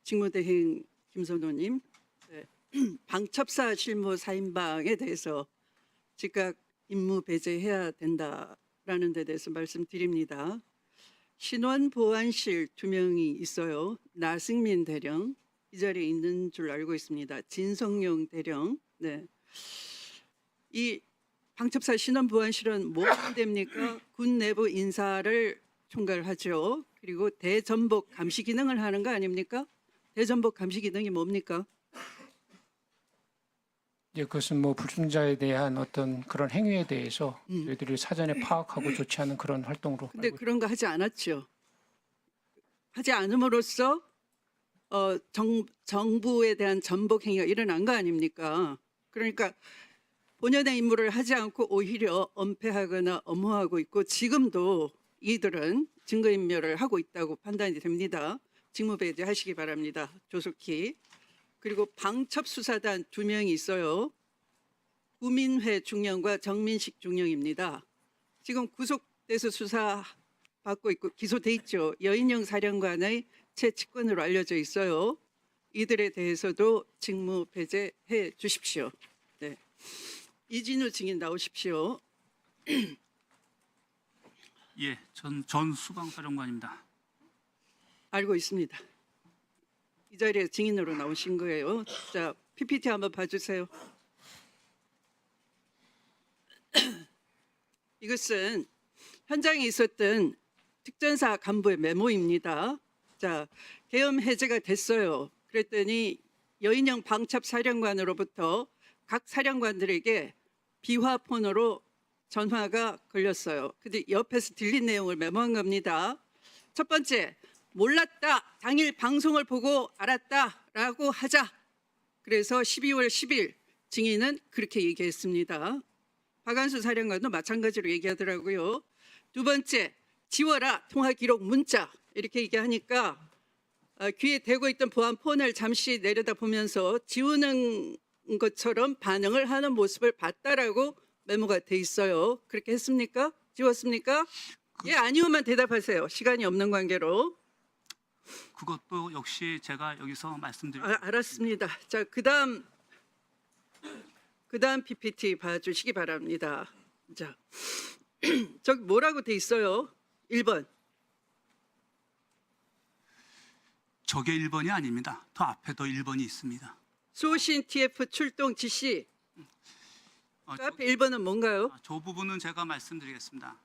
직무대행 김선호님, 네. 방첩사 실무 4인방에 대해서 즉각 임무 배제해야 된다라는 데 대해서 말씀드립니다. 신원보안실 2명이 있어요. 나승민 대령, 이 자리에 있는 줄 알고 있습니다. 진성용 대령. 네. 이 방첩사 신원보안실은 뭐 하면 됩니까? 군 내부 인사를 총괄하죠. 그리고 대전복 감시 기능을 하는 거 아닙니까? 대전복 감시 기능이 뭡니까? 예, 그것은 뭐 불순자에 대한 어떤 그런 행위에 대해서 저희들이 사전에 파악하고 조치하는 그런 활동으로. 근데 그런 거 하지 않았죠. 하지 않음으로써 정부에 대한 전복 행위가 일어난 거 아닙니까? 그러니까 본연의 임무를 하지 않고 오히려 은폐하거나 엄호하고 있고, 지금도 이들은 증거인멸을 하고 있다고 판단이 됩니다. 직무배제 하시기 바랍니다. 조속히. 그리고 방첩수사단 2명이 있어요. 구민회 중령과 정민식 중령입니다. 지금 구속돼서 수사받고 있고 기소돼 있죠. 여인영 사령관의 채측근으로 알려져 있어요. 이들에 대해서도 직무 배제해 주십시오. 네. 이진우 증인 나오십시오. 예, 전 수방사령관입니다. 알고 있습니다. 이 자리에 증인으로 나오신 거예요. 자, PPT 한번 봐주세요. 이것은 현장에 있었던 특전사 간부의 메모입니다. 자, 계엄 해제가 됐어요. 그랬더니 여인영 방첩사령관으로부터 각 사령관들에게 비화폰으로 전화가 걸렸어요. 근데 옆에서 들린 내용을 메모한 겁니다. 첫 번째, 몰랐다. 당일 방송을 보고 알았다라고 하자. 그래서 12월 10일 증인은 그렇게 얘기했습니다. 박한수 사령관도 마찬가지로 얘기하더라고요. 두 번째, 지워라. 통화 기록 문자. 이렇게 얘기하니까 귀에 대고 있던 보안폰을 잠시 내려다보면서 지우는 것처럼 반응을 하는 모습을 봤다라고 메모가 돼 있어요. 그렇게 했습니까? 지웠습니까? 예, 아니오만 대답하세요. 시간이 없는 관계로. 그것도 역시 제가 여기서 알았습니다. 자, 그다음 PPT 봐주시기 바랍니다. 자, 저기 뭐라고 돼 있어요? 1번. 저게 1번이 아닙니다. 더 앞에도 1번이 있습니다. 수호신 TF 출동 지시. 그 앞에 1번은 뭔가요? 저 부분은 제가 말씀드리겠습니다.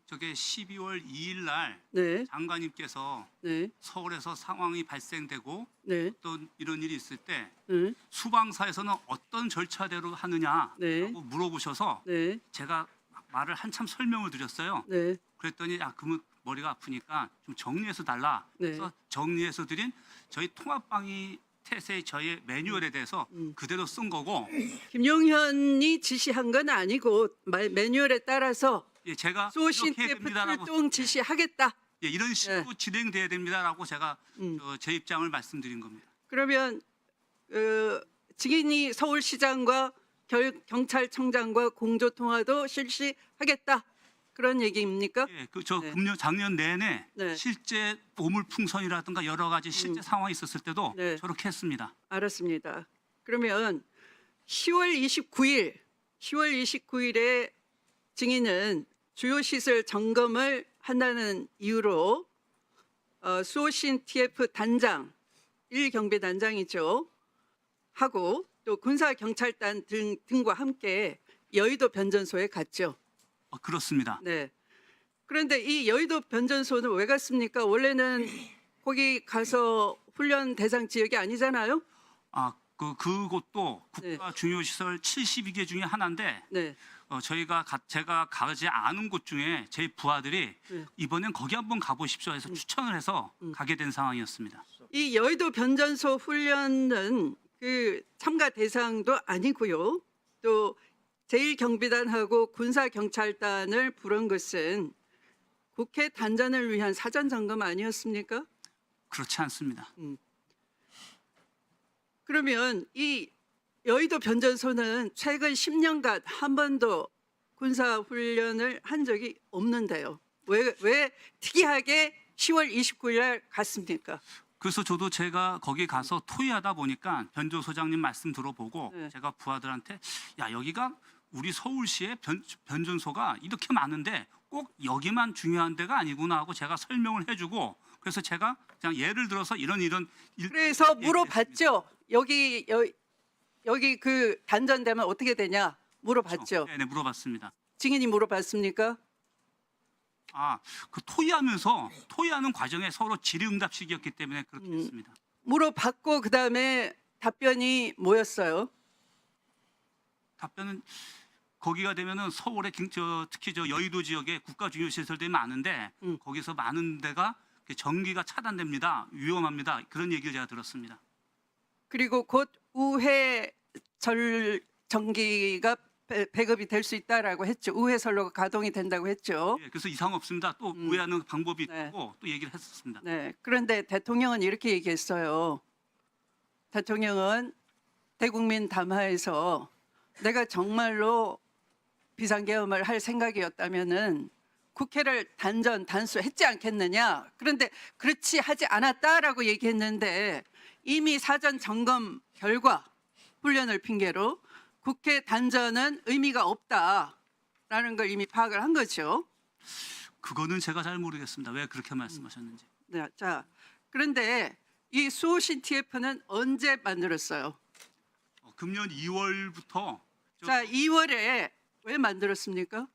저게 12월 2일 날 네, 장관님께서 네, 서울에서 상황이 발생되고 네, 어떤 이런 일이 있을 때 네, 수방사에서는 어떤 절차대로 하느냐라고 네. 물어보셔서 네, 제가 말을 한참 설명을 드렸어요. 네, 그랬더니 그러면 머리가 아프니까 좀 정리해서 달라. 네. 그래서 정리해서 드린 저희 통합방위 태세의 저희 매뉴얼에 대해서 그대로 쓴 거고, 김용현이 지시한 건 아니고 매뉴얼에 따라서 예, 제가 수호신 이렇게 해야 TF 됩니다라고, 출동 지시하겠다. 예, 이런 식으로 진행돼야 됩니다라고 제가 제 입장을 말씀드린 겁니다. 그러면 증인이 서울시장과 경찰청장과 공조 통화도 실시하겠다. 그런 얘기입니까? 예, 저 네. 작년 내내 네. 실제 보물풍선이라든가 여러 가지 실제 상황이 있었을 때도 네. 저렇게 했습니다. 알았습니다. 그러면 10월 29일에 증인은 주요 시설 점검을 한다는 이유로 수호신 TF 단장 1경비단장이죠. 하고 또 군사경찰단 등과 함께 여의도 변전소에 갔죠. 그렇습니다. 네. 그런데 이 여의도 변전소는 왜 갔습니까? 원래는 거기 가서 훈련 대상 지역이 아니잖아요. 그곳도 네. 국가 중요시설 72개 중에 하나인데 네. 제가 가지 않은 곳 중에 제 부하들이 네. 이번엔 거기 한번 가보십시오 해서 추천을 해서 가게 된 상황이었습니다. 이 여의도 변전소 훈련은 그 참가 대상도 아니고요. 또 제1경비단하고 군사경찰단을 부른 것은 국회 단전을 위한 사전 점검 아니었습니까? 그렇지 않습니다. 그러면 이 여의도 변전소는 최근 10년간 한 번도 군사훈련을 한 적이 없는데요. 왜 특이하게 10월 29일 날 갔습니까? 그래서 저도 제가 거기 가서 토의하다 보니까 변조소장님 말씀 들어보고 네. 제가 부하들한테 야 여기가 우리 서울시에 변전소가 이렇게 많은데 꼭 여기만 중요한 데가 아니구나 하고 제가 설명을 해주고 그래서 제가 그냥 예를 들어서 이런 그래서 물어봤죠. 여기 그 단전되면 어떻게 되냐 물어봤죠. 네, 물어봤습니다. 증인이 물어봤습니까? 그 토의하는 과정에 서로 질의응답식이었기 때문에 그렇게 됐습니다. 물어봤고 그다음에 답변이 뭐였어요? 답변은 거기가 되면은 서울에 특히 저 여의도 지역에 국가중요시설들이 많은데 거기서 많은 데가 전기가 차단됩니다. 위험합니다. 그런 얘기를 제가 들었습니다. 그리고 곧 우회 전기가 배급이 될 수 있다라고 했죠. 우회 선로가 가동이 된다고 했죠. 예, 그래서 이상 없습니다. 또 우회하는 방법이 네. 있고 또 얘기를 했었습니다. 네. 그런데 대통령은 이렇게 얘기했어요. 대통령은 대국민 담화에서 내가 정말로 비상계엄을 할 생각이었다면은 국회를 단수했지 않겠느냐. 그런데 그렇지 하지 않았다라고 얘기했는데 이미 사전 점검 결과 훈련을 핑계로 국회 단전은 의미가 없다라는 걸 이미 파악을 한 거죠. 그거는 제가 잘 모르겠습니다. 왜 그렇게 말씀하셨는지. 네, 자, 그런데 이 수호신 TF는 언제 만들었어요? 금년 2월부터 자, 2월에 왜 만들었습니까?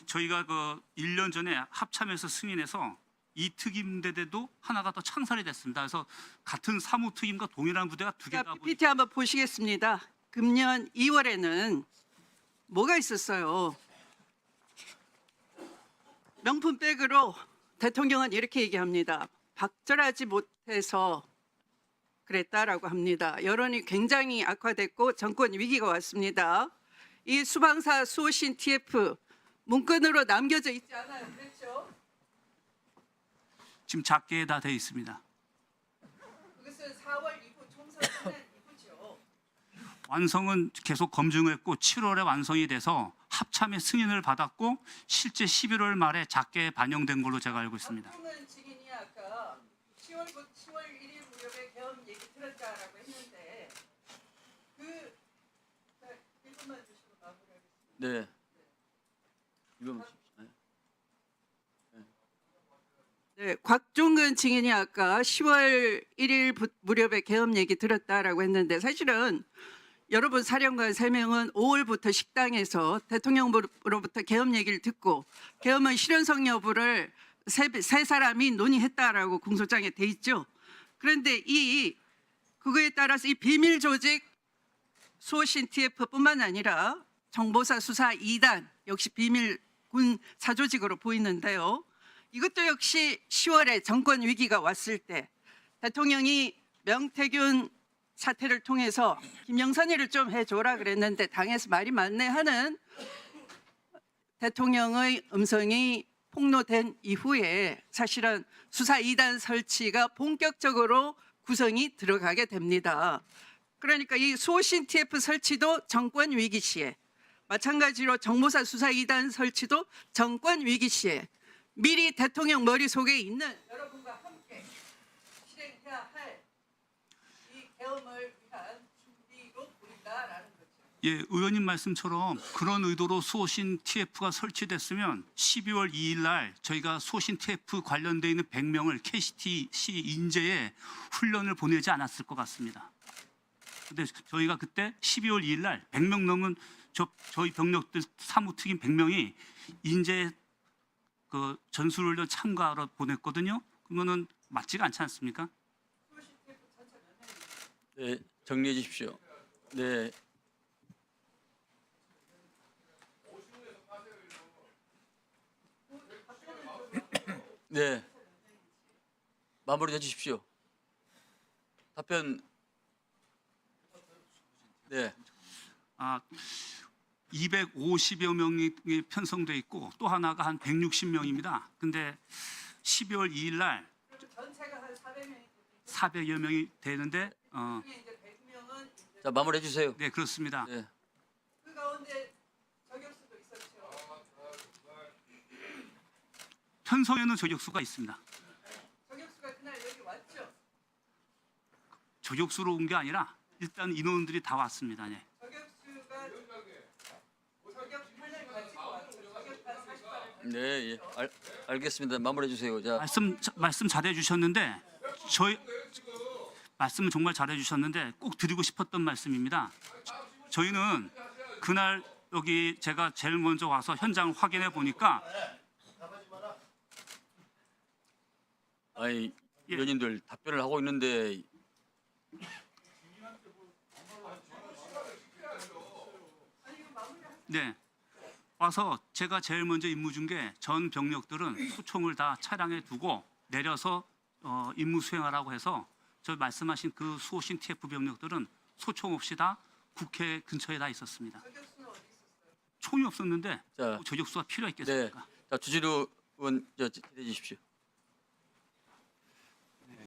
저희가 그 1년 전에 합참에서 승인해서 이 특임대대도 하나가 더 창설이 됐습니다. 그래서 같은 사무특임과 동일한 부대가 두 자, 개가 PPT 한번 보시겠습니다. 금년 2월에는 뭐가 있었어요? 명품백으로 대통령은 이렇게 얘기합니다. 박절하지 못해서 그랬다라고 합니다. 여론이 굉장히 악화됐고 정권 위기가 왔습니다. 이 수방사 수호신 TF 문건으로 남겨져 있지 않아요. 그렇죠? 지금 작게 다 돼 있습니다. 그것은 4월 이후 총선 지난 이후죠. 완성은 계속 검증했고 7월에 완성이 돼서 합참의 승인을 받았고 실제 11월 말에 작게 반영된 걸로 제가 알고 있습니다. 박종은 증인이 아까 10월 1일 무렵에 계엄 얘기 들었다라고 했는데 그 1분만 주시고 마무리하겠습니다. 네. 이번 네, 곽종근 증인이 아까 10월 1일 무렵에 계엄 얘기 들었다라고 했는데 사실은 여러분 사령관 3명은 5월부터 식당에서 대통령으로부터 계엄 얘기를 듣고 계엄의 실현성 여부를 세 사람이 논의했다라고 공소장에 돼 있죠. 그런데 그거에 따라서 이 비밀 조직 수호신 TF뿐만 아니라 정보사 수사 2단 역시 비밀 군 사조직으로 보이는데요. 이것도 역시 10월에 정권 위기가 왔을 때 대통령이 명태균 사태를 통해서 김영선이를 좀 해줘라 그랬는데 당에서 말이 많네 하는 대통령의 음성이 폭로된 이후에 사실은 수사 2단 설치가 본격적으로 구성이 들어가게 됩니다. 그러니까 이 수호신 TF 설치도 정권 위기 시에 마찬가지로 정보사 수사 2단 설치도 정권 위기 시에 미리 대통령 머릿속에 있는 여러분과 함께 실행해야 할 이 계엄을 위한 준비로 보인다라는 거죠. 예, 의원님 말씀처럼 그런 의도로 수호신 TF가 설치됐으면 12월 2일 날 저희가 수호신 TF 관련돼 있는 100명을 KCTC 인재에 훈련을 보내지 않았을 것 같습니다. 근데 저희가 그때 12월 2일 날 100명 넘은 저희 병력들 사무특임 100명이 인재 그 전술훈련 참가하러 보냈거든요. 그러면은 맞지가 않지 않습니까? 네, 정리해 주십시오. 네. 네. 마무리해 주십시오. 답변. 네. 250여 명이 편성돼 있고 또 하나가 한 160명입니다. 근데 12월 2일 날 전체가 한 400명이 400여 명이 되는데 이제 100명은 자, 마무리해 주세요. 네, 그렇습니다. 네. 그 가운데 저격수도 있었죠. 편성에는 저격수가 있습니다. 저격수가 그날 여기 왔죠. 저격수로 온 게 아니라 일단 인원들이 다 왔습니다. 네. 네, 예. 알겠습니다. 마무리해 주세요. 자, 말씀 잘해 주셨는데 저희 말씀은 정말 잘해 주셨는데 꼭 드리고 싶었던 말씀입니다. 저희는 그날 여기 제가 제일 먼저 와서 현장을 확인해 보니까 아니 예. 의원님들 답변을 하고 있는데 네. 와서 제가 제일 먼저 임무 준 게 전 병력들은 소총을 다 차량에 두고 내려서 임무 수행하라고 해서 저 말씀하신 그 수호신 TF 병력들은 소총 없이 다 국회 근처에 다 있었습니다. 총이 없었는데 자, 저격수가 네. 필요했겠습니까? 자 주지료 의원 저 기대해 주십시오.